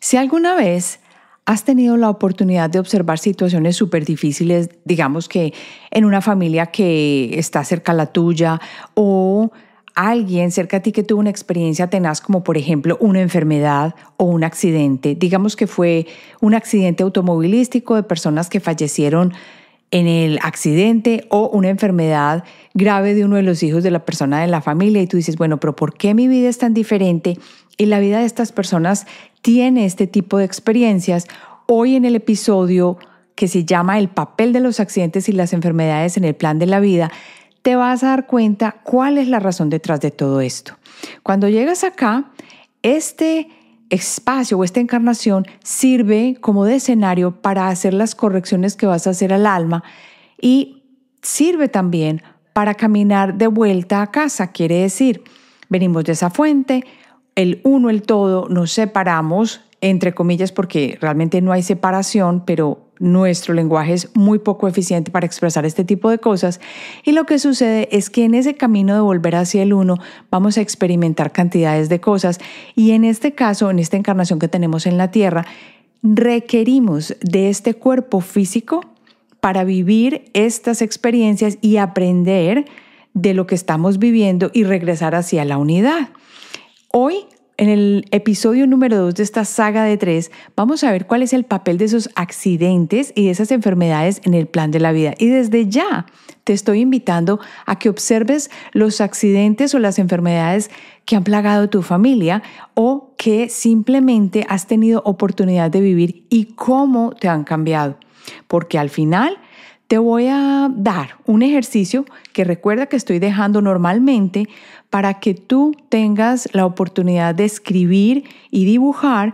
Si alguna vez has tenido la oportunidad de observar situaciones súper difíciles, digamos que en una familia que está cerca a la tuya o alguien cerca a ti que tuvo una experiencia tenaz como por ejemplo una enfermedad o un accidente, digamos que fue un accidente automovilístico de personas que fallecieron en el accidente o una enfermedad grave de uno de los hijos de la persona de la familia y tú dices, bueno, pero ¿por qué mi vida es tan diferente? Y la vida de estas personas tiene este tipo de experiencias. Hoy en el episodio que se llama El papel de los accidentes y las enfermedades en el plan de la vida, te vas a dar cuenta cuál es la razón detrás de todo esto. Cuando llegas acá, este espacio o esta encarnación sirve como de escenario para hacer las correcciones que vas a hacer al alma y sirve también para caminar de vuelta a casa. Quiere decir, venimos de esa fuente, el uno, el todo, nos separamos, entre comillas, porque realmente no hay separación, pero nuestro lenguaje es muy poco eficiente para expresar este tipo de cosas. Y lo que sucede es que en ese camino de volver hacia el uno vamos a experimentar cantidades de cosas. Y en este caso, en esta encarnación que tenemos en la Tierra, requerimos de este cuerpo físico para vivir estas experiencias y aprender de lo que estamos viviendo y regresar hacia la unidad. Hoy, en el episodio número 2 de esta saga de 3, vamos a ver cuál es el papel de esos accidentes y de esas enfermedades en el plan de la vida. Y desde ya te estoy invitando a que observes los accidentes o las enfermedades que han plagado tu familia o que simplemente has tenido oportunidad de vivir y cómo te han cambiado. Porque al final te voy a dar un ejercicio que recuerda que estoy dejando normalmente para que tú tengas la oportunidad de escribir y dibujar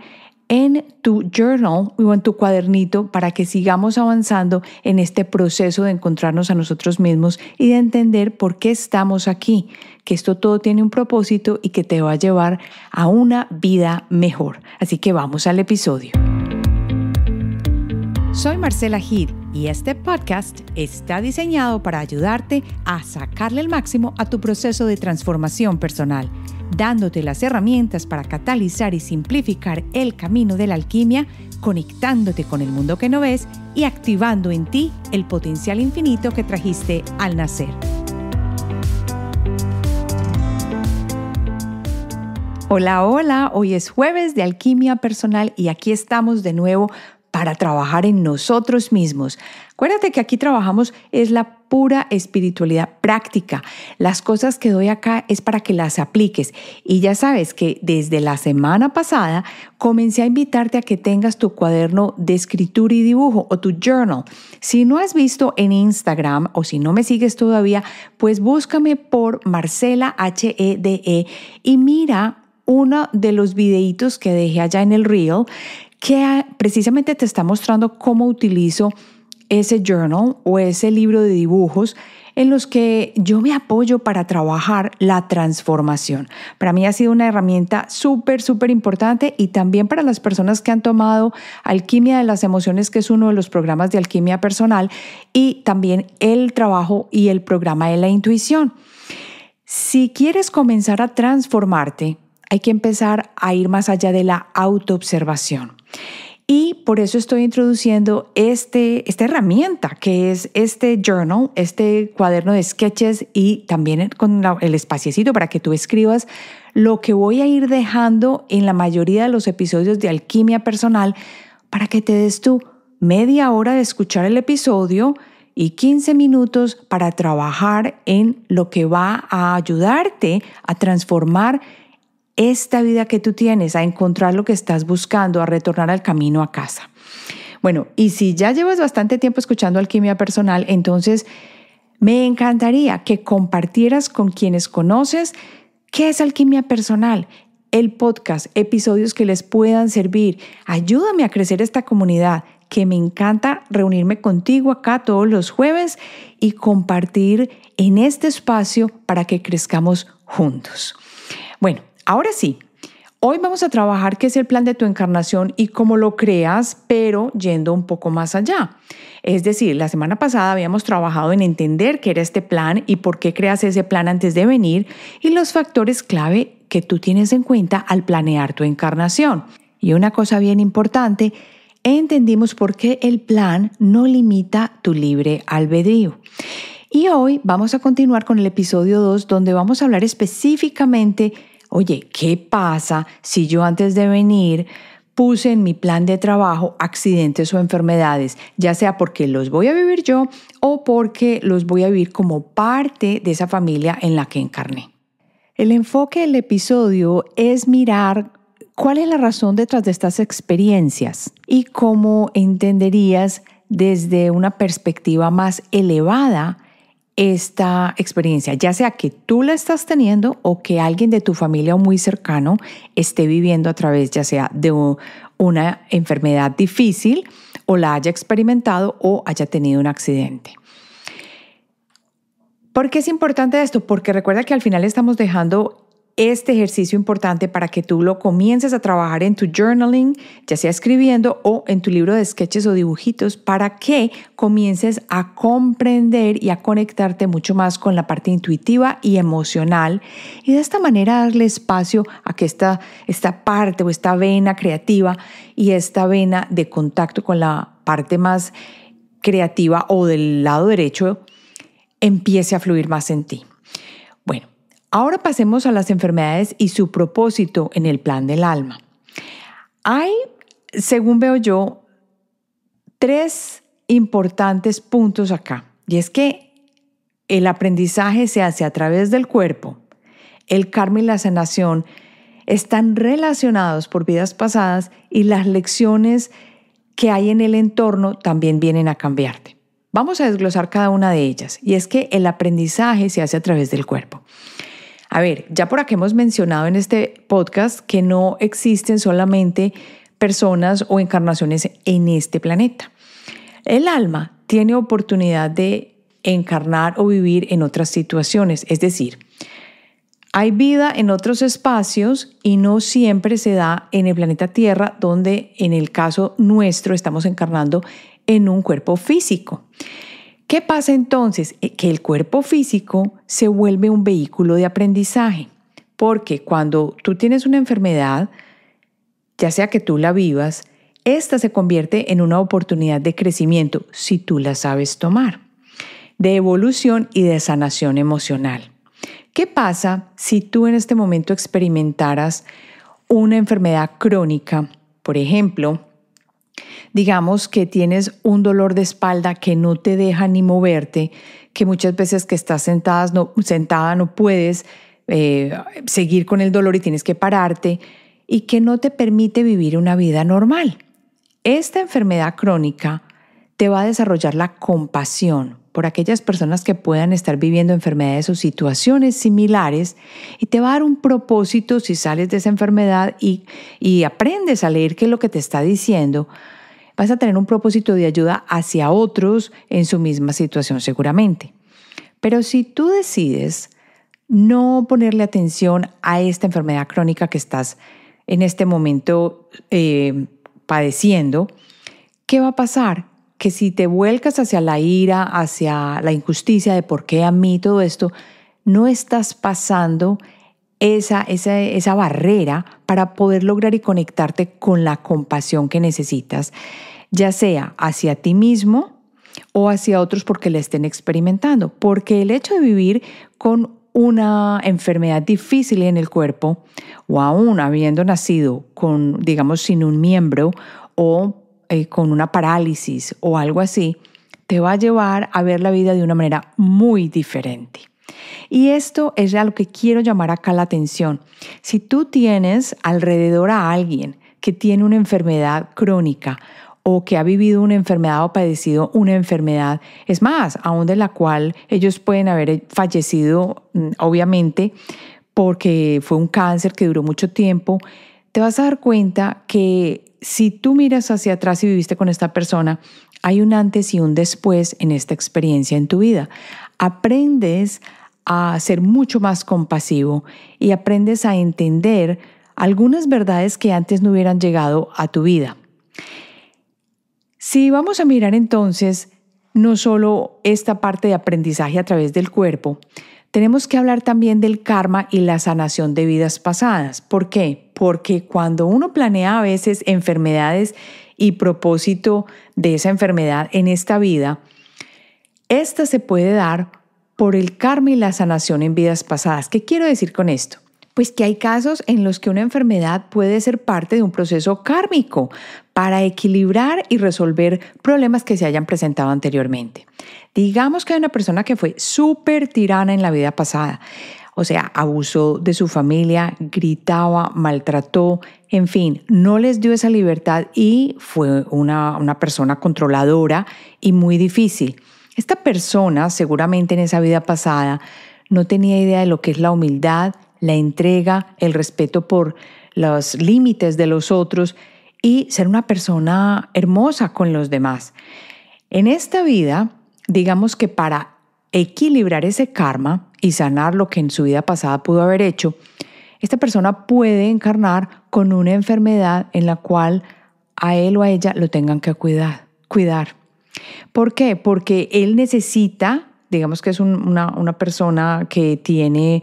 en tu journal o en tu cuadernito para que sigamos avanzando en este proceso de encontrarnos a nosotros mismos y de entender por qué estamos aquí, que esto todo tiene un propósito y que te va a llevar a una vida mejor. Así que vamos al episodio. Soy Marcela Gid y este podcast está diseñado para ayudarte a sacarle el máximo a tu proceso de transformación personal, dándote las herramientas para catalizar y simplificar el camino de la alquimia, conectándote con el mundo que no ves y activando en ti el potencial infinito que trajiste al nacer. Hola, hola, hoy es jueves de Alquimia Personal y aquí estamos de nuevo para trabajar en nosotros mismos. Acuérdate que aquí trabajamos es la pura espiritualidad práctica. Las cosas que doy acá es para que las apliques. Y ya sabes que desde la semana pasada comencé a invitarte a que tengas tu cuaderno de escritura y dibujo o tu journal. Si no has visto en Instagram o si no me sigues todavía, pues búscame por Marcela Hede y mira uno de los videitos que dejé allá en el Reel que precisamente te está mostrando cómo utilizo ese journal o ese libro de dibujos en los que yo me apoyo para trabajar la transformación. Para mí ha sido una herramienta súper importante y también para las personas que han tomado Alquimia de las Emociones, que es uno de los programas de alquimia personal, y también el trabajo y el programa de la intuición. Si quieres comenzar a transformarte, hay que empezar a ir más allá de la autoobservación. Y por eso estoy introduciendo esta herramienta que es este journal, este cuaderno de sketches y también con el espaciecito para que tú escribas lo que voy a ir dejando en la mayoría de los episodios de Alquimia Personal para que te des tú media hora de escuchar el episodio y 15 minutos para trabajar en lo que va a ayudarte a transformar esta vida que tú tienes, a encontrar lo que estás buscando, a retornar al camino a casa. Bueno, y si ya llevas bastante tiempo escuchando Alquimia Personal, entonces me encantaría que compartieras con quienes conoces qué es Alquimia Personal, el podcast, episodios que les puedan servir. Ayúdame a crecer esta comunidad, que me encanta reunirme contigo acá todos los jueves y compartir en este espacio para que crezcamos juntos. Bueno, ahora sí, hoy vamos a trabajar qué es el plan de tu encarnación y cómo lo creas, pero yendo un poco más allá. Es decir, la semana pasada habíamos trabajado en entender qué era este plan y por qué creas ese plan antes de venir y los factores clave que tú tienes en cuenta al planear tu encarnación. Y una cosa bien importante, entendimos por qué el plan no limita tu libre albedrío. Y hoy vamos a continuar con el episodio 2, donde vamos a hablar específicamente, oye, ¿qué pasa si yo antes de venir puse en mi plan de trabajo accidentes o enfermedades, ya sea porque los voy a vivir yo o porque los voy a vivir como parte de esa familia en la que encarné? El enfoque del episodio es mirar cuál es la razón detrás de estas experiencias y cómo entenderías desde una perspectiva más elevada esta experiencia, ya sea que tú la estás teniendo o que alguien de tu familia o muy cercano esté viviendo a través ya sea de una enfermedad difícil o la haya experimentado o haya tenido un accidente. ¿Por qué es importante esto? Porque recuerda que al final estamos dejando este ejercicio importante para que tú lo comiences a trabajar en tu journaling, ya sea escribiendo o en tu libro de sketches o dibujitos, para que comiences a comprender y a conectarte mucho más con la parte intuitiva y emocional y de esta manera darle espacio a que esta parte o esta vena creativa y esta vena de contacto con la parte más creativa o del lado derecho empiece a fluir más en ti. Bueno, ahora pasemos a las enfermedades y su propósito en el plan del alma. Hay, según veo yo, 3 importantes puntos acá. Y es que el aprendizaje se hace a través del cuerpo. El karma y la sanación están relacionados por vidas pasadas y las lecciones que hay en el entorno también vienen a cambiarte. Vamos a desglosar cada una de ellas. Y es que el aprendizaje se hace a través del cuerpo. A ver, ya por aquí hemos mencionado en este podcast que no existen solamente personas o encarnaciones en este planeta. El alma tiene oportunidad de encarnar o vivir en otras situaciones, es decir, hay vida en otros espacios y no siempre se da en el planeta Tierra, donde en el caso nuestro estamos encarnando en un cuerpo físico. ¿Qué pasa entonces? Que el cuerpo físico se vuelve un vehículo de aprendizaje, porque cuando tú tienes una enfermedad, ya sea que tú la vivas, esta se convierte en una oportunidad de crecimiento si tú la sabes tomar, de evolución y de sanación emocional. ¿Qué pasa si tú en este momento experimentaras una enfermedad crónica? Por ejemplo, digamos que tienes un dolor de espalda que no te deja ni moverte, que muchas veces que estás sentada no puedes seguir con el dolor y tienes que pararte y que no te permite vivir una vida normal. Esta enfermedad crónica te va a desarrollar la compasión por aquellas personas que puedan estar viviendo enfermedades o situaciones similares y te va a dar un propósito si sales de esa enfermedad y aprendes a leer qué es lo que te está diciendo. Vas a tener un propósito de ayuda hacia otros en su misma situación seguramente. Pero si tú decides no ponerle atención a esta enfermedad crónica que estás en este momento padeciendo, ¿qué va a pasar? Que si te vuelcas hacia la ira, hacia la injusticia de por qué a mí todo esto, no estás pasando esa barrera para poder lograr y conectarte con la compasión que necesitas, ya sea hacia ti mismo o hacia otros porque la estén experimentando. Porque el hecho de vivir con una enfermedad difícil en el cuerpo o aún habiendo nacido con, digamos, sin un miembro o con una parálisis o algo así, te va a llevar a ver la vida de una manera muy diferente. Y esto es a lo que quiero llamar acá la atención. Si tú tienes alrededor a alguien que tiene una enfermedad crónica o que ha vivido una enfermedad o padecido una enfermedad, es más, aún de la cual ellos pueden haber fallecido, obviamente, porque fue un cáncer que duró mucho tiempo, te vas a dar cuenta que si tú miras hacia atrás y viviste con esta persona, hay un antes y un después en esta experiencia en tu vida. Aprendes a ser mucho más compasivo y aprendes a entender algunas verdades que antes no hubieran llegado a tu vida. Si vamos a mirar entonces no solo esta parte de aprendizaje a través del cuerpo, tenemos que hablar también del karma y la sanación de vidas pasadas. ¿Por qué? Porque cuando uno planea a veces enfermedades y propósito de esa enfermedad en esta vida, esta se puede dar por el karma y la sanación en vidas pasadas. ¿Qué quiero decir con esto? Pues que hay casos en los que una enfermedad puede ser parte de un proceso kármico para equilibrar y resolver problemas que se hayan presentado anteriormente. Digamos que hay una persona que fue súper tirana en la vida pasada, o sea, abusó de su familia, gritaba, maltrató, en fin, no les dio esa libertad y fue una persona controladora y muy difícil. Esta persona seguramente en esa vida pasada no tenía idea de lo que es la humildad, la entrega, el respeto por los límites de los otros y ser una persona hermosa con los demás. En esta vida, digamos que para equilibrar ese karma y sanar lo que en su vida pasada pudo haber hecho, esta persona puede encarnar con una enfermedad en la cual a él o a ella lo tengan que cuidar. ¿Por qué? Porque él necesita, digamos que es una persona que tiene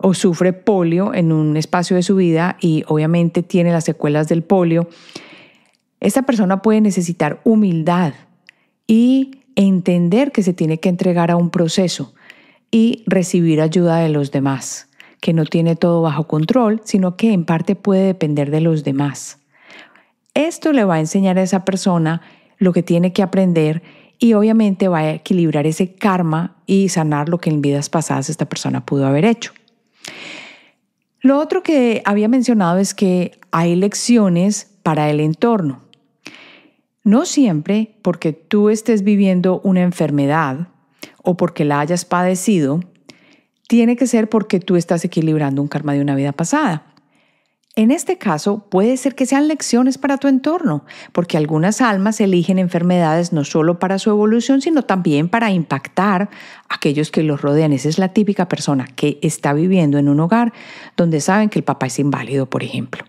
o sufre polio en un espacio de su vida y obviamente tiene las secuelas del polio. Esta persona puede necesitar humildad y entender que se tiene que entregar a un proceso y recibir ayuda de los demás, que no tiene todo bajo control, sino que en parte puede depender de los demás. Esto le va a enseñar a esa persona lo que tiene que aprender y obviamente va a equilibrar ese karma y sanar lo que en vidas pasadas esta persona pudo haber hecho. Lo otro que había mencionado es que hay lecciones para el entorno. No siempre porque tú estés viviendo una enfermedad o porque la hayas padecido, tiene que ser porque tú estás equilibrando un karma de una vida pasada. En este caso, puede ser que sean lecciones para tu entorno, porque algunas almas eligen enfermedades no solo para su evolución, sino también para impactar a aquellos que los rodean. Esa es la típica persona que está viviendo en un hogar donde saben que el papá es inválido, por ejemplo.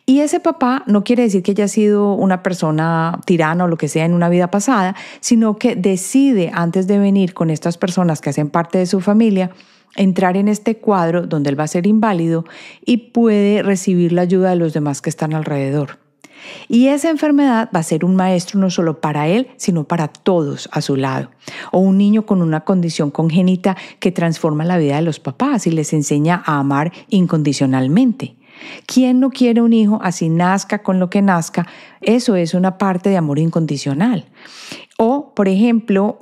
Y ese papá no quiere decir que haya sido una persona tirana o lo que sea en una vida pasada, sino que decide, antes de venir con estas personas que hacen parte de su familia, entrar en este cuadro donde él va a ser inválido y puede recibir la ayuda de los demás que están alrededor. Y esa enfermedad va a ser un maestro no solo para él, sino para todos a su lado. O un niño con una condición congénita que transforma la vida de los papás y les enseña a amar incondicionalmente. ¿Quién no quiere un hijo así nazca con lo que nazca? Eso es una parte de amor incondicional. O, por ejemplo,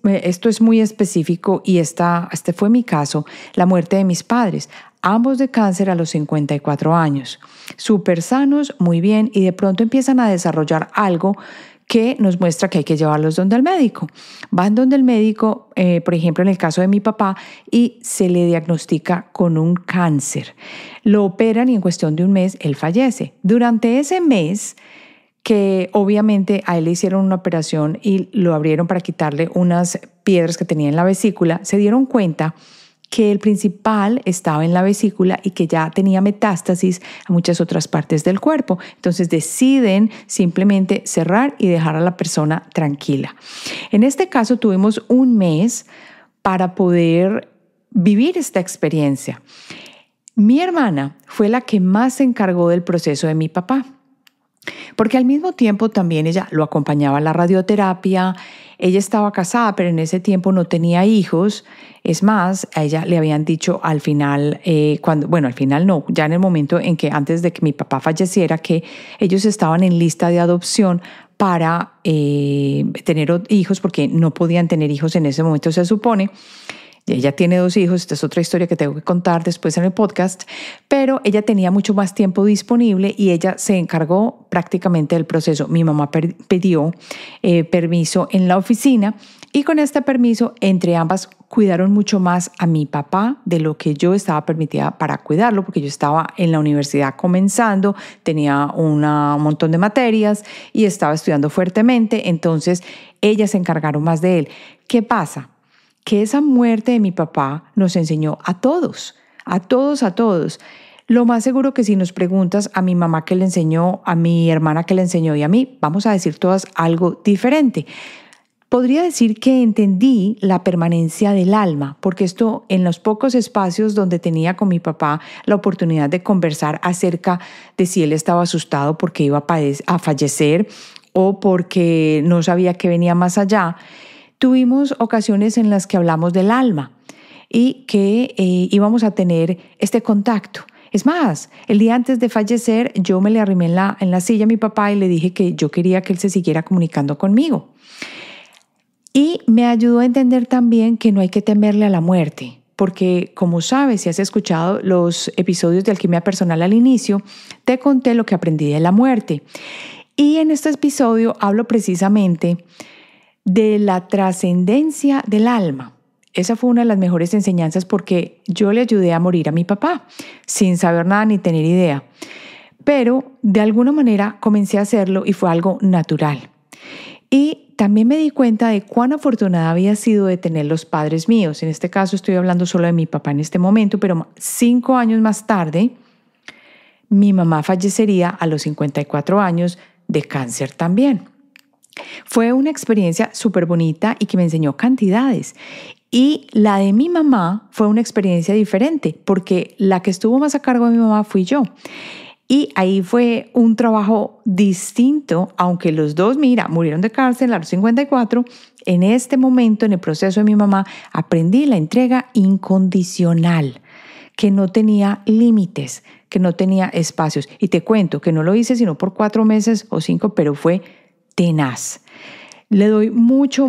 esto es muy específico y este fue mi caso, la muerte de mis padres, ambos de cáncer a los 54 años. Súper sanos, muy bien, y de pronto empiezan a desarrollar algo que nos muestra que hay que llevarlos donde el médico. Van donde el médico, por ejemplo, en el caso de mi papá, y se le diagnostica con un cáncer. Lo operan y en cuestión de un mes él fallece. Durante ese mes, que obviamente a él le hicieron una operación y lo abrieron para quitarle unas piedras que tenía en la vesícula, se dieron cuenta que el principal estaba en la vesícula y que ya tenía metástasis a muchas otras partes del cuerpo. Entonces deciden simplemente cerrar y dejar a la persona tranquila. En este caso tuvimos un mes para poder vivir esta experiencia. Mi hermana fue la que más se encargó del proceso de mi papá. Porque al mismo tiempo también ella lo acompañaba a la radioterapia, ella estaba casada, pero en ese tiempo no tenía hijos. Es más, a ella le habían dicho al final, al final no, ya en el momento en que antes de que mi papá falleciera, que ellos estaban en lista de adopción para tener hijos, porque no podían tener hijos en ese momento, se supone. Ella tiene 2 hijos, esta es otra historia que tengo que contar después en el podcast, pero ella tenía mucho más tiempo disponible y ella se encargó prácticamente del proceso. Mi mamá pidió permiso en la oficina y con este permiso entre ambas cuidaron mucho más a mi papá de lo que yo estaba permitida para cuidarlo, porque yo estaba en la universidad comenzando, tenía un montón de materias y estaba estudiando fuertemente, entonces ellas se encargaron más de él. ¿Qué pasa? Que esa muerte de mi papá nos enseñó a todos. Lo más seguro que si nos preguntas a mi mamá que le enseñó, a mi hermana que le enseñó y a mí, vamos a decir todas algo diferente. Podría decir que entendí la permanencia del alma, porque esto en los pocos espacios donde tenía con mi papá la oportunidad de conversar acerca de si él estaba asustado porque iba a fallecer o porque no sabía que venía más allá, tuvimos ocasiones en las que hablamos del alma y que íbamos a tener este contacto. Es más, el día antes de fallecer yo me le arrimé en la silla a mi papá y le dije que yo quería que él se siguiera comunicando conmigo. Y me ayudó a entender también que no hay que temerle a la muerte, porque como sabes, si has escuchado los episodios de Alquimia Personal al inicio, te conté lo que aprendí de la muerte. Y en este episodio hablo precisamente de la trascendencia del alma. Esa fue una de las mejores enseñanzas porque yo le ayudé a morir a mi papá, sin saber nada ni tener idea. Pero de alguna manera comencé a hacerlo y fue algo natural. Y también me di cuenta de cuán afortunada había sido de tener los padres míos. En este caso estoy hablando solo de mi papá en este momento, pero 5 años más tarde, mi mamá fallecería a los 54 años de cáncer también. Fue una experiencia súper bonita y que me enseñó cantidades. Y la de mi mamá fue una experiencia diferente, porque la que estuvo más a cargo de mi mamá fui yo. Y ahí fue un trabajo distinto, aunque los dos, murieron de cáncer a los 54. En este momento, en el proceso de mi mamá, aprendí la entrega incondicional, que no tenía límites, que no tenía espacios. Y te cuento que no lo hice sino por 4 meses o 5, pero fue tenaz. Le doy mucho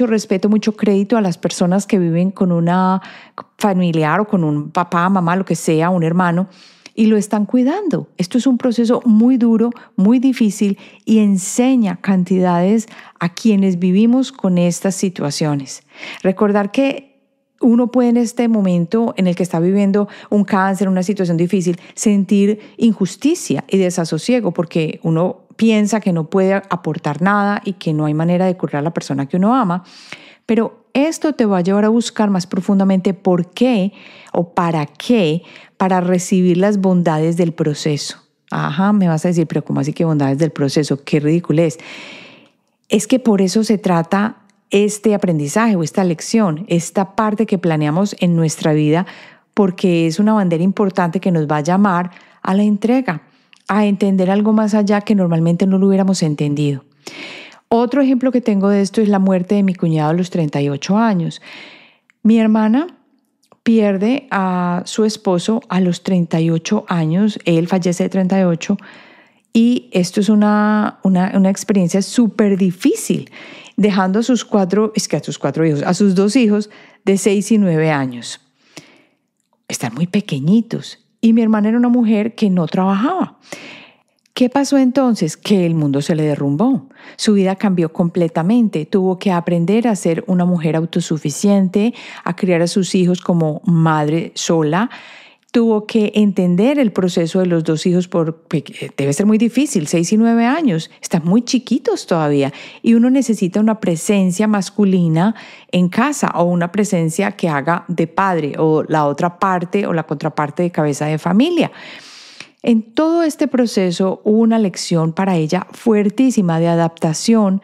respeto, mucho crédito a las personas que viven con una familiar o con un papá, mamá, lo que sea, un hermano, y lo están cuidando. Esto es un proceso muy duro, muy difícil y enseña cantidades a quienes vivimos con estas situaciones. Recordar que uno puede en este momento en el que está viviendo un cáncer, una situación difícil, sentir injusticia y desasosiego porque uno piensa que no puede aportar nada y que no hay manera de curar a la persona que uno ama. Pero esto te va a llevar a buscar más profundamente por qué o para qué, para recibir las bondades del proceso. Ajá, me vas a decir, pero ¿cómo así que bondades del proceso? Qué ridiculez. Es que por eso se trata este aprendizaje o esta lección, esta parte que planeamos en nuestra vida, porque es una bandera importante que nos va a llamar a la entrega, a entender algo más allá que normalmente no lo hubiéramos entendido. Otro ejemplo que tengo de esto es la muerte de mi cuñado a los 38 años. Mi hermana pierde a su esposo a los 38 años, él fallece de 38 y esto es una experiencia súper difícil, dejando a sus 2 hijos de 6 y 9 años. Están muy pequeñitos y mi hermana era una mujer que no trabajaba. ¿Qué pasó entonces? Que el mundo se le derrumbó. Su vida cambió completamente. Tuvo que aprender a ser una mujer autosuficiente, a criar a sus hijos como madre sola. Tuvo que entender el proceso de los 2 hijos porque debe ser muy difícil, 6 y 9 años. Están muy chiquitos todavía y uno necesita una presencia masculina en casa o una presencia que haga de padre o la otra parte o la contraparte de cabeza de familia. En todo este proceso hubo una lección para ella fuertísima de adaptación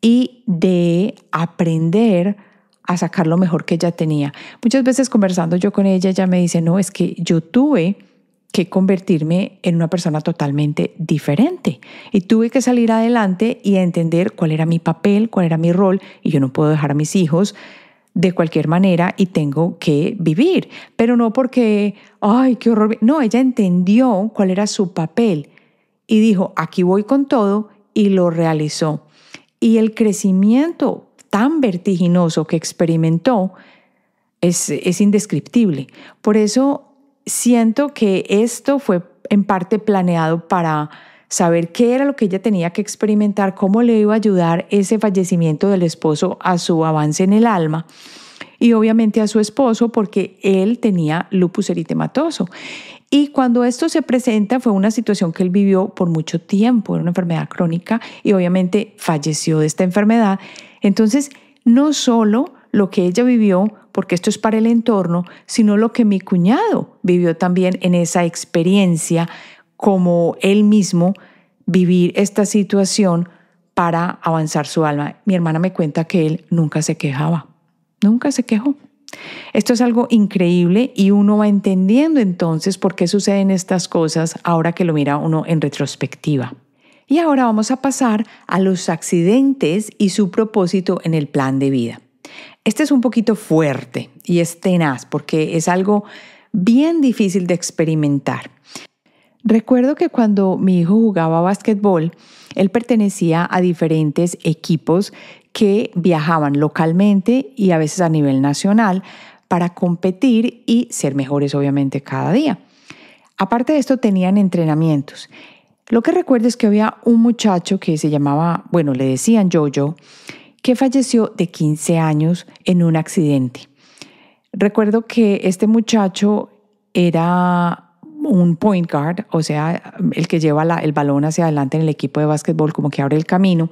y de aprender a sacar lo mejor que ella tenía. Muchas veces conversando yo con ella, ella me dice, no, es que yo tuve que convertirme en una persona totalmente diferente y tuve que salir adelante y entender cuál era mi papel, cuál era mi rol y yo no puedo dejar a mis hijos de cualquier manera y tengo que vivir, pero no porque, ay, qué horror. No, ella entendió cuál era su papel y dijo, aquí voy con todo y lo realizó. Y el crecimiento tan vertiginoso que experimentó es indescriptible. Por eso siento que esto fue en parte planeado para saber qué era lo que ella tenía que experimentar, cómo le iba a ayudar ese fallecimiento del esposo a su avance en el alma y obviamente a su esposo porque él tenía lupus eritematoso. Y cuando esto se presenta fue una situación que él vivió por mucho tiempo, era una enfermedad crónica y obviamente falleció de esta enfermedad. Entonces, no solo lo que ella vivió, porque esto es para el entorno, sino lo que mi cuñado vivió también en esa experiencia como él mismo vivir esta situación para avanzar su alma. Mi hermana me cuenta que él nunca se quejaba, nunca se quejó. Esto es algo increíble y uno va entendiendo entonces por qué suceden estas cosas ahora que lo mira uno en retrospectiva. Y ahora vamos a pasar a los accidentes y su propósito en el plan de vida. Este es un poquito fuerte y es tenaz porque es algo bien difícil de experimentar. Recuerdo que cuando mi hijo jugaba básquetbol, él pertenecía a diferentes equipos que viajaban localmente y a veces a nivel nacional para competir y ser mejores obviamente cada día. Aparte de esto tenían entrenamientos. Lo que recuerdo es que había un muchacho que se llamaba, le decían Jojo, que falleció de 15 años en un accidente. Recuerdo que este muchacho era un point guard, o sea, el que lleva el balón hacia adelante en el equipo de básquetbol, como que abre el camino.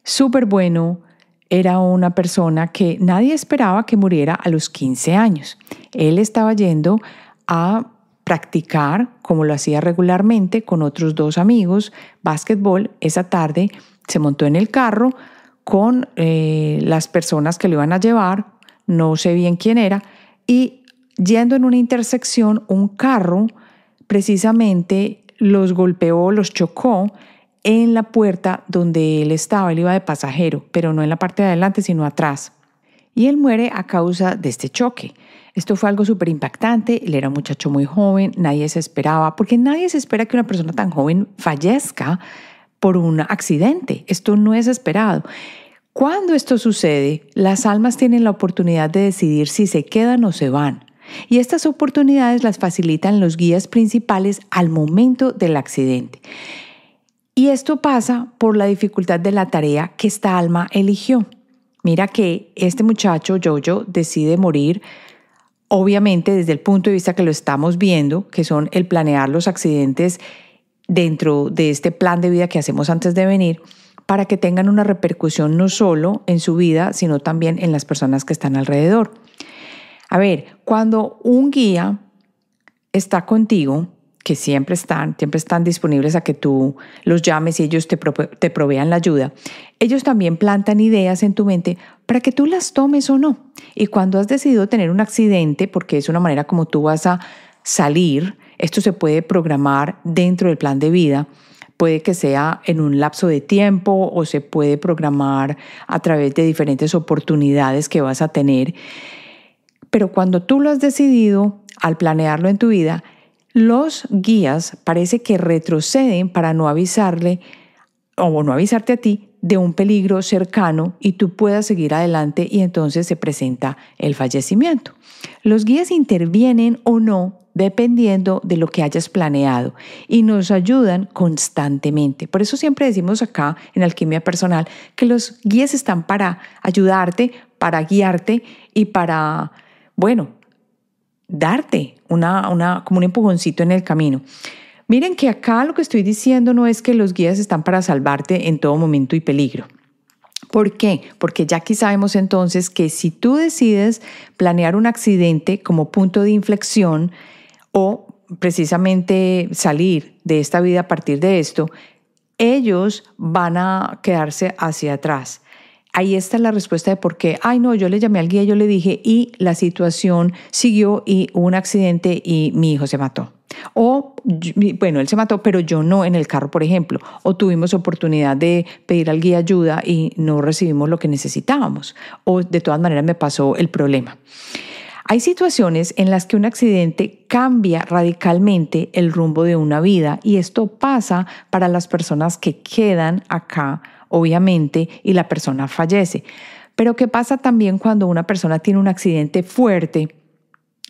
Súper bueno, era una persona que nadie esperaba que muriera a los 15 años. Él estaba yendo a practicar, como lo hacía regularmente, con otros 2 amigos, básquetbol. Esa tarde se montó en el carro con las personas que lo iban a llevar, no sé bien quién era, y yendo en una intersección, un carro precisamente los golpeó, los chocó en la puerta donde él estaba. Él iba de pasajero, pero no en la parte de adelante, sino atrás. Y él muere a causa de este choque. Esto fue algo súper impactante. Él era un muchacho muy joven, nadie se esperaba, porque nadie se espera que una persona tan joven fallezca por un accidente. Esto no es esperado. Cuando esto sucede, las almas tienen la oportunidad de decidir si se quedan o se van. Y estas oportunidades las facilitan los guías principales al momento del accidente. Y esto pasa por la dificultad de la tarea que esta alma eligió. Mira que este muchacho, Jojo, decide morir, obviamente desde el punto de vista que lo estamos viendo, que son el planear los accidentes dentro de este plan de vida que hacemos antes de venir, para que tengan una repercusión no solo en su vida, sino también en las personas que están alrededor. A ver, cuando un guía está contigo, que siempre están disponibles a que tú los llames y ellos te provean la ayuda, ellos también plantan ideas en tu mente para que tú las tomes o no. Y cuando has decidido tener un accidente, porque es una manera como tú vas a salir, esto se puede programar dentro del plan de vida. Puede que sea en un lapso de tiempo o se puede programar a través de diferentes oportunidades que vas a tener. Pero cuando tú lo has decidido, al planearlo en tu vida, los guías parece que retroceden para no avisarle o no avisarte a ti de un peligro cercano y tú puedas seguir adelante y entonces se presenta el fallecimiento. Los guías intervienen o no dependiendo de lo que hayas planeado y nos ayudan constantemente. Por eso siempre decimos acá en Alquimia Personal que los guías están para ayudarte, para guiarte y para, darte como un empujoncito en el camino. Miren que acá lo que estoy diciendo no es que los guías están para salvarte en todo momento y peligro. ¿Por qué? Porque ya aquí sabemos entonces que si tú decides planear un accidente como punto de inflexión o precisamente salir de esta vida a partir de esto, ellos van a quedarse hacia atrás. Ahí está la respuesta de por qué, yo le llamé al guía, yo le dije y la situación siguió y hubo un accidente y mi hijo se mató. O, él se mató, pero yo no en el carro, por ejemplo. O tuvimos oportunidad de pedir al guía ayuda y no recibimos lo que necesitábamos. O de todas maneras me pasó el problema. Hay situaciones en las que un accidente cambia radicalmente el rumbo de una vida y esto pasa para las personas que quedan acá, obviamente, y la persona fallece. Pero ¿qué pasa también cuando una persona tiene un accidente fuerte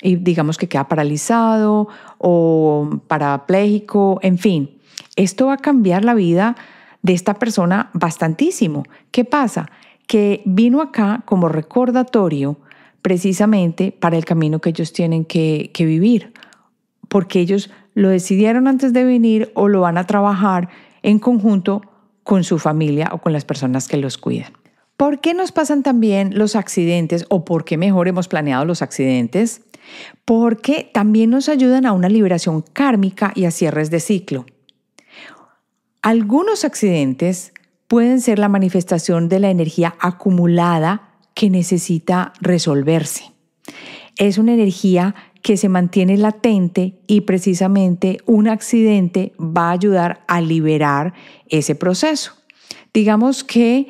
y digamos que queda paralizado o parapléjico, en fin? Esto va a cambiar la vida de esta persona bastantísimo. ¿Qué pasa? Que vino acá como recordatorio precisamente para el camino que ellos tienen que vivir, porque ellos lo decidieron antes de venir o lo van a trabajar en conjunto con su familia o con las personas que los cuidan. ¿Por qué nos pasan también los accidentes o por qué mejor hemos planeado los accidentes? Porque también nos ayudan a una liberación kármica y a cierres de ciclo. Algunos accidentes pueden ser la manifestación de la energía acumulada que necesita resolverse. Es una energía que se mantiene latente y precisamente un accidente va a ayudar a liberar ese proceso. Digamos que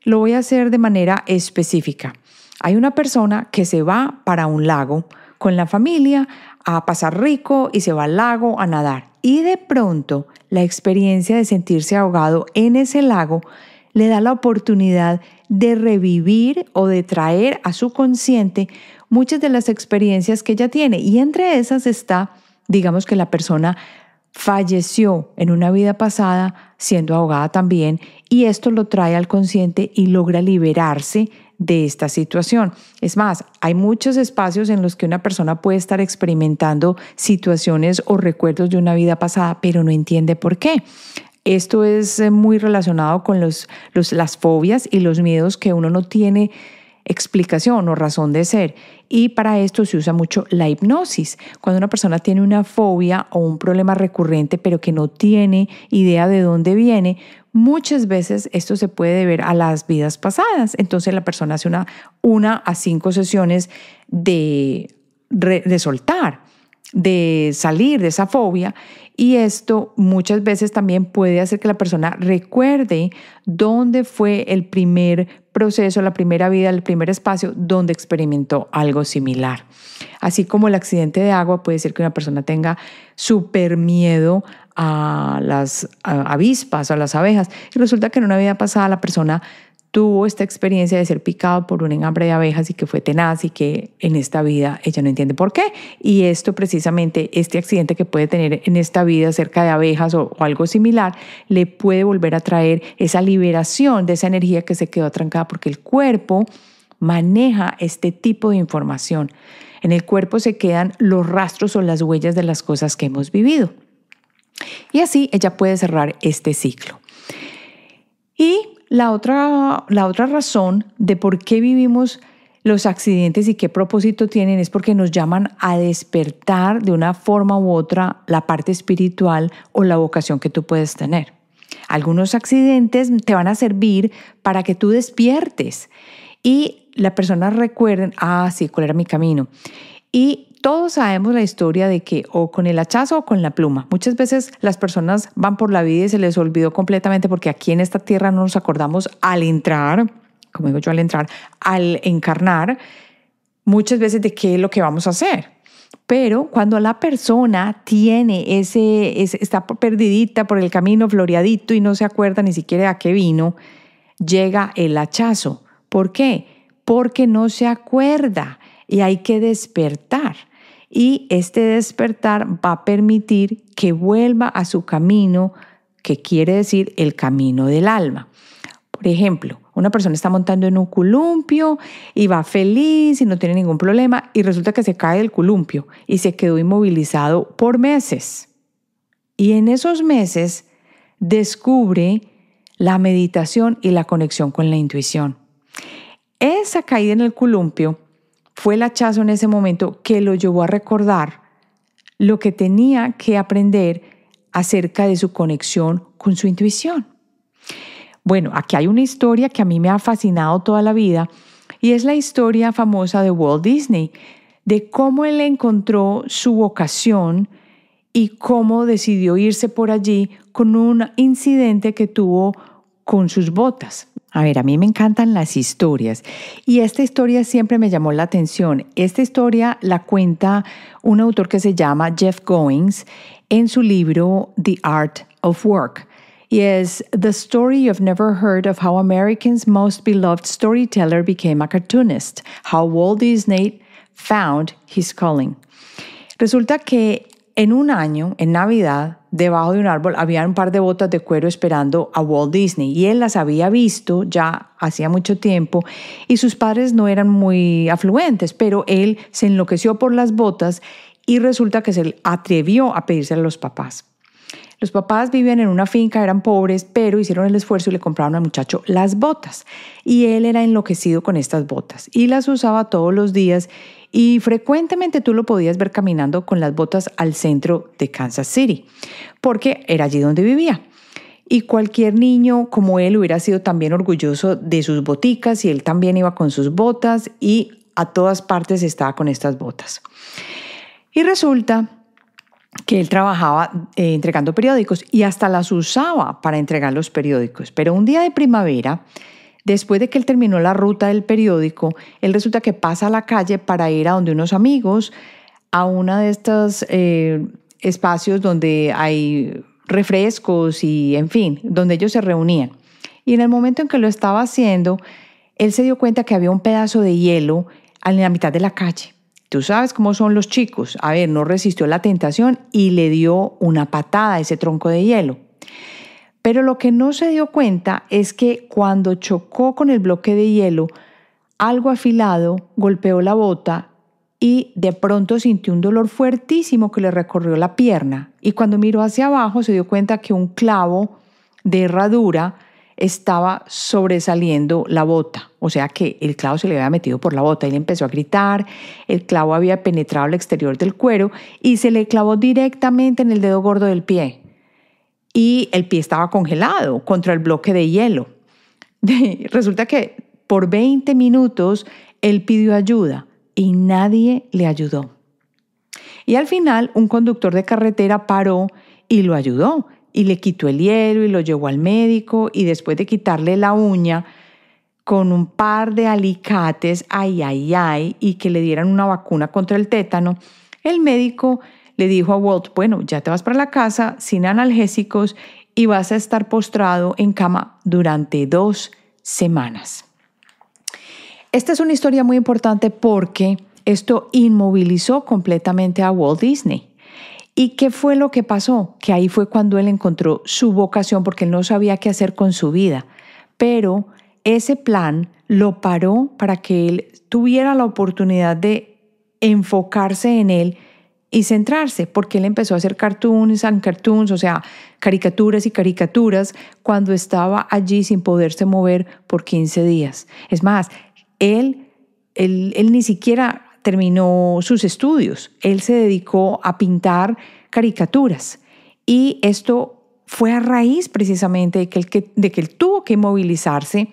lo voy a hacer de manera específica. Hay una persona que se va para un lago con la familia a pasar rico y se va al lago a nadar. Y de pronto la experiencia de sentirse ahogado en ese lago le da la oportunidad de revivir o de traer a su consciente muchas de las experiencias que ella tiene. Y entre esas está, digamos que la persona falleció en una vida pasada siendo ahogada también, y esto lo trae al consciente y logra liberarse de esta situación. Es más, hay muchos espacios en los que una persona puede estar experimentando situaciones o recuerdos de una vida pasada, pero no entiende por qué. Esto es muy relacionado con las fobias y los miedos que uno no tiene explicación o razón de ser. Y para esto se usa mucho la hipnosis. Cuando una persona tiene una fobia o un problema recurrente, pero que no tiene idea de dónde viene, muchas veces esto se puede deber a las vidas pasadas. Entonces la persona hace una a 5 sesiones de soltar, de salir de esa fobia, y esto muchas veces también puede hacer que la persona recuerde dónde fue el primer proceso, la primera vida, el primer espacio donde experimentó algo similar. Así como el accidente de agua, puede ser que una persona tenga súper miedo a las avispas o a las abejas, y resulta que en una vida pasada la persona tuvo esta experiencia de ser picado por un enjambre de abejas y que fue tenaz, y que en esta vida ella no entiende por qué. Y esto precisamente, este accidente que puede tener en esta vida cerca de abejas o algo similar, le puede volver a traer esa liberación de esa energía que se quedó atrancada, porque el cuerpo maneja este tipo de información. En el cuerpo se quedan los rastros o las huellas de las cosas que hemos vivido. Y así ella puede cerrar este ciclo. Y la otra razón de por qué vivimos los accidentes y qué propósito tienen es porque nos llaman a despertar de una forma u otra la parte espiritual o la vocación que tú puedes tener. Algunos accidentes te van a servir para que tú despiertes y la persona recuerden, sí, cuál era mi camino. Y todos sabemos la historia de que o con el hachazo o con la pluma. Muchas veces las personas van por la vida y se les olvidó completamente, porque aquí en esta tierra no nos acordamos al entrar, como digo yo, al encarnar, muchas veces de qué es lo que vamos a hacer. Pero cuando la persona tiene está perdidita por el camino, floreadito, y no se acuerda ni siquiera a qué vino, llega el hachazo. ¿Por qué? Porque no se acuerda y hay que despertar. Y este despertar va a permitir que vuelva a su camino, que quiere decir el camino del alma. Por ejemplo, una persona está montando en un columpio y va feliz y no tiene ningún problema, y resulta que se cae del columpio y se quedó inmovilizado por meses. Y en esos meses descubre la meditación y la conexión con la intuición. Esa caída en el columpio fue el hachazo en ese momento que lo llevó a recordar lo que tenía que aprender acerca de su conexión con su intuición. Bueno, aquí hay una historia que a mí me ha fascinado toda la vida, y es la historia famosa de Walt Disney, de cómo él encontró su vocación y cómo decidió irse por allí con un incidente que tuvo con sus botas. A ver, a mí me encantan las historias, y esta historia siempre me llamó la atención. Esta historia la cuenta un autor que se llama Jeff Goins en su libro The Art of Work. Y es The Story You've Never Heard of How America's Most Beloved Storyteller Became a Cartoonist, How Walt Disney Found His Calling. Resulta que en un año, en Navidad, debajo de un árbol había un par de botas de cuero esperando a Walt Disney, y él las había visto ya hacía mucho tiempo, y sus padres no eran muy afluentes, pero él se enloqueció por las botas y resulta que se atrevió a pedírselas a los papás. Los papás vivían en una finca, eran pobres, pero hicieron el esfuerzo y le compraron al muchacho las botas. Y él era enloquecido con estas botas y las usaba todos los días, y frecuentemente tú lo podías ver caminando con las botas al centro de Kansas City, porque era allí donde vivía. Y cualquier niño como él hubiera sido también orgulloso de sus boticas y él también iba con sus botas y a todas partes estaba con estas botas. Y resulta que él trabajaba entregando periódicos y hasta las usaba para entregar los periódicos. Pero un día de primavera, después de que él terminó la ruta del periódico, él resulta que pasa a la calle para ir a donde unos amigos, a uno de estos espacios donde hay refrescos y, en fin, donde ellos se reunían. Y en el momento en que lo estaba haciendo, él se dio cuenta que había un pedazo de hielo en la mitad de la calle. Tú sabes cómo son los chicos. A ver, no resistió la tentación y le dio una patada a ese tronco de hielo. Pero lo que no se dio cuenta es que cuando chocó con el bloque de hielo, algo afilado golpeó la bota y de pronto sintió un dolor fuertísimo que le recorrió la pierna. Y cuando miró hacia abajo se dio cuenta que un clavo de herradura estaba sobresaliendo la bota, o sea que el clavo se le había metido por la bota. Él empezó a gritar, el clavo había penetrado al exterior del cuero y se le clavó directamente en el dedo gordo del pie. Y el pie estaba congelado contra el bloque de hielo. Resulta que por 20 minutos él pidió ayuda y nadie le ayudó. Y al final un conductor de carretera paró y lo ayudó. Y le quitó el hielo y lo llevó al médico y después de quitarle la uña con un par de alicates, y que le dieran una vacuna contra el tétano, el médico le dijo a Walt, bueno, ya te vas para la casa sin analgésicos y vas a estar postrado en cama durante 2 semanas. Esta es una historia muy importante porque esto inmovilizó completamente a Walt Disney. ¿Y qué fue lo que pasó? Que ahí fue cuando él encontró su vocación porque él no sabía qué hacer con su vida. Pero ese plan lo paró para que él tuviera la oportunidad de enfocarse en él y centrarse, porque él empezó a hacer cartoons, o sea, caricaturas y caricaturas cuando estaba allí sin poderse mover por 15 días. Es más, él ni siquiera terminó sus estudios. Él se dedicó a pintar caricaturas y esto fue a raíz precisamente de que él tuvo que movilizarse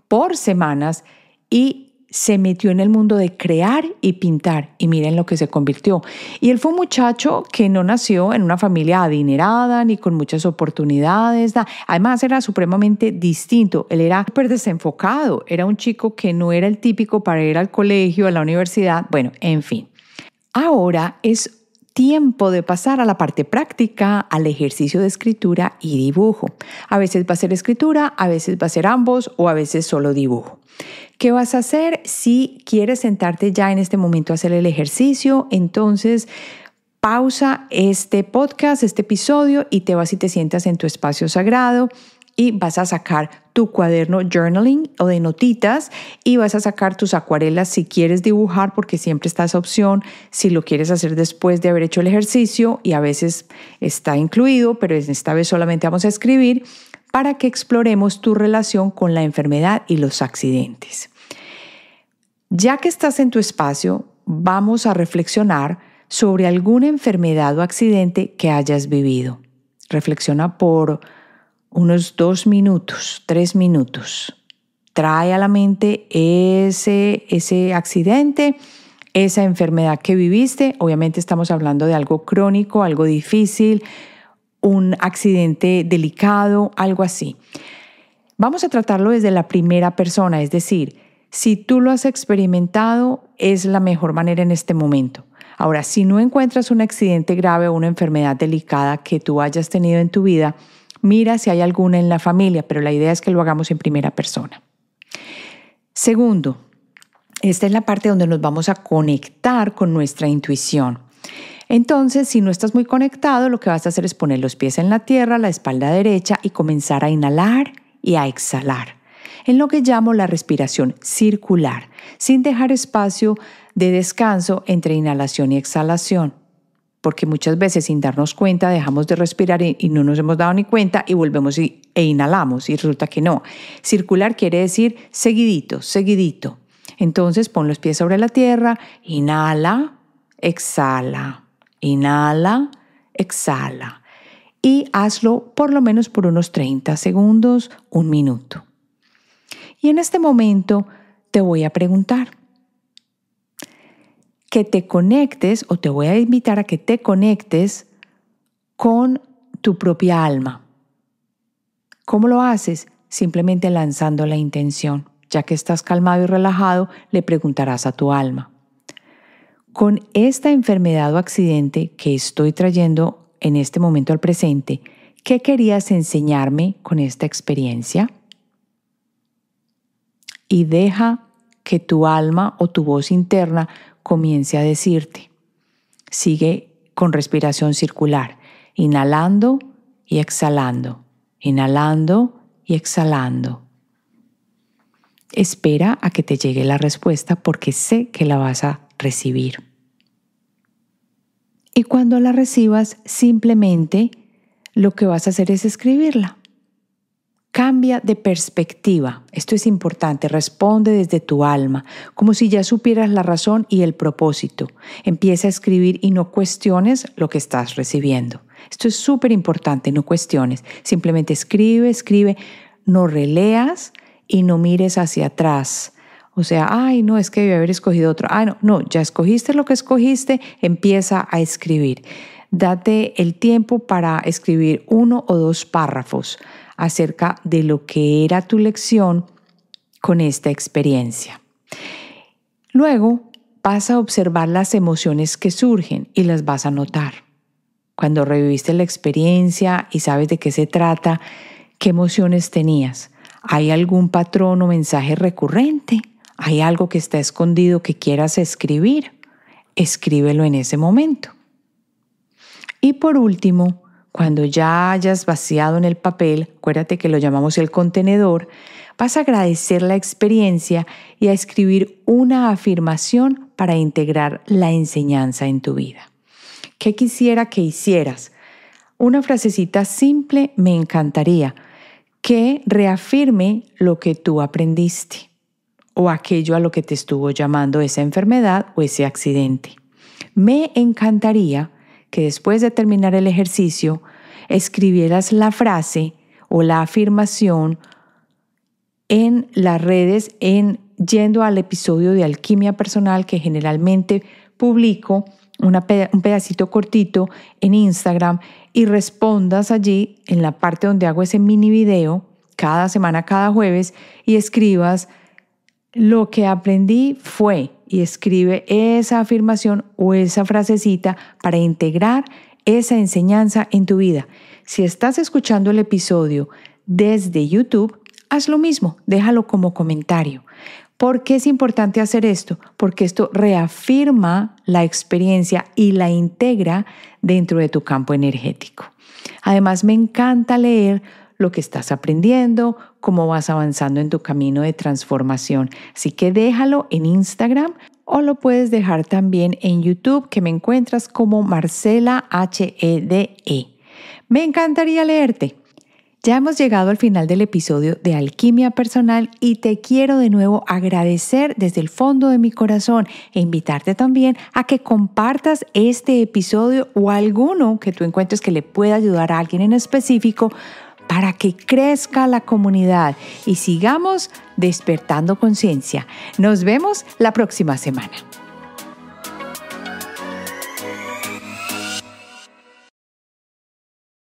por semanas y se metió en el mundo de crear y pintar y miren lo que se convirtió. Y él fue un muchacho que no nació en una familia adinerada ni con muchas oportunidades. Además era supremamente distinto. Él era súper desenfocado. Era un chico que no era el típico para ir al colegio, a la universidad. Bueno, en fin. Ahora es tiempo de pasar a la parte práctica, al ejercicio de escritura y dibujo. A veces va a ser escritura, a veces va a ser ambos o a veces solo dibujo. ¿Qué vas a hacer si quieres sentarte ya en este momento a hacer el ejercicio? Entonces, pausa este podcast, este episodio y te vas y te sientas en tu espacio sagrado y vas a sacar tu cuaderno journaling o de notitas y vas a sacar tus acuarelas si quieres dibujar, porque siempre está esa opción si lo quieres hacer después de haber hecho el ejercicio y a veces está incluido, pero esta vez solamente vamos a escribir para que exploremos tu relación con la enfermedad y los accidentes. Ya que estás en tu espacio, vamos a reflexionar sobre alguna enfermedad o accidente que hayas vivido. Reflexiona por unos 2 minutos, 3 minutos. Trae a la mente ese accidente, esa enfermedad que viviste. Obviamente estamos hablando de algo crónico, algo difícil, un accidente delicado, algo así. Vamos a tratarlo desde la primera persona, es decir, si tú lo has experimentado, es la mejor manera en este momento. Ahora, si no encuentras un accidente grave o una enfermedad delicada que tú hayas tenido en tu vida, mira si hay alguna en la familia, pero la idea es que lo hagamos en primera persona. Segundo, esta es la parte donde nos vamos a conectar con nuestra intuición. Entonces, si no estás muy conectado, lo que vas a hacer es poner los pies en la tierra, la espalda derecha y comenzar a inhalar y a exhalar, en lo que llamo la respiración circular, sin dejar espacio de descanso entre inhalación y exhalación. Porque muchas veces sin darnos cuenta dejamos de respirar y no nos hemos dado ni cuenta y volvemos e inhalamos y resulta que no. Circular quiere decir seguidito, seguidito. Entonces pon los pies sobre la tierra, inhala, exhala, inhala, exhala. y hazlo por lo menos por unos 30 segundos, 1 minuto. Y en este momento te voy a preguntar que te conectes, o te voy a invitar a que te conectes con tu propia alma. ¿Cómo lo haces? Simplemente lanzando la intención. Ya que estás calmado y relajado, le preguntarás a tu alma: con esta enfermedad o accidente que estoy trayendo en este momento al presente, ¿qué querías enseñarme con esta experiencia? Y deja que tu alma o tu voz interna comience a decirte. Sigue con respiración circular, inhalando y exhalando, inhalando y exhalando. Espera a que te llegue la respuesta porque sé que la vas a recibir. Y cuando la recibas, simplemente lo que vas a hacer es escribirla. Cambia de perspectiva. Esto es importante. Responde desde tu alma, como si ya supieras la razón y el propósito. Empieza a escribir y no cuestiones lo que estás recibiendo. Esto es súper importante, no cuestiones. Simplemente escribe, no releas y no mires hacia atrás. O sea, ay, no, es que debí haber escogido otro. No, ya escogiste lo que escogiste, empieza a escribir. Date el tiempo para escribir 1 o 2 párrafos acerca de lo que era tu lección con esta experiencia. Luego vas a observar las emociones que surgen y las vas a notar. Cuando reviviste la experiencia y sabes de qué se trata, ¿qué emociones tenías? ¿Hay algún patrón o mensaje recurrente? ¿Hay algo que está escondido que quieras escribir? Escríbelo en ese momento. Y por último, cuando ya hayas vaciado en el papel, acuérdate que lo llamamos el contenedor, vas a agradecer la experiencia y a escribir una afirmación para integrar la enseñanza en tu vida. ¿Qué quisiera que hicieras? Una frasecita simple me encantaría, que reafirme lo que tú aprendiste o aquello a lo que te estuvo llamando esa enfermedad o ese accidente. Me encantaría que después de terminar el ejercicio escribieras la frase o la afirmación en las redes, yendo al episodio de Alquimia Personal que generalmente publico, un pedacito cortito en Instagram, y respondas allí en la parte donde hago ese mini video cada semana, cada jueves, y escribas: lo que aprendí fue, y escribe esa afirmación o esa frasecita para integrar esa enseñanza en tu vida. Si estás escuchando el episodio desde YouTube, haz lo mismo, déjalo como comentario. ¿Por qué es importante hacer esto? Porque esto reafirma la experiencia y la integra dentro de tu campo energético. Además, me encanta leer lo que estás aprendiendo, cómo vas avanzando en tu camino de transformación. Así que déjalo en Instagram o lo puedes dejar también en YouTube, que me encuentras como Marcela HEDE. Me encantaría leerte. Ya hemos llegado al final del episodio de Alquimia Personal y te quiero de nuevo agradecer desde el fondo de mi corazón e invitarte también a que compartas este episodio o alguno que tú encuentres que le pueda ayudar a alguien en específico para que crezca la comunidad y sigamos despertando conciencia. Nos vemos la próxima semana.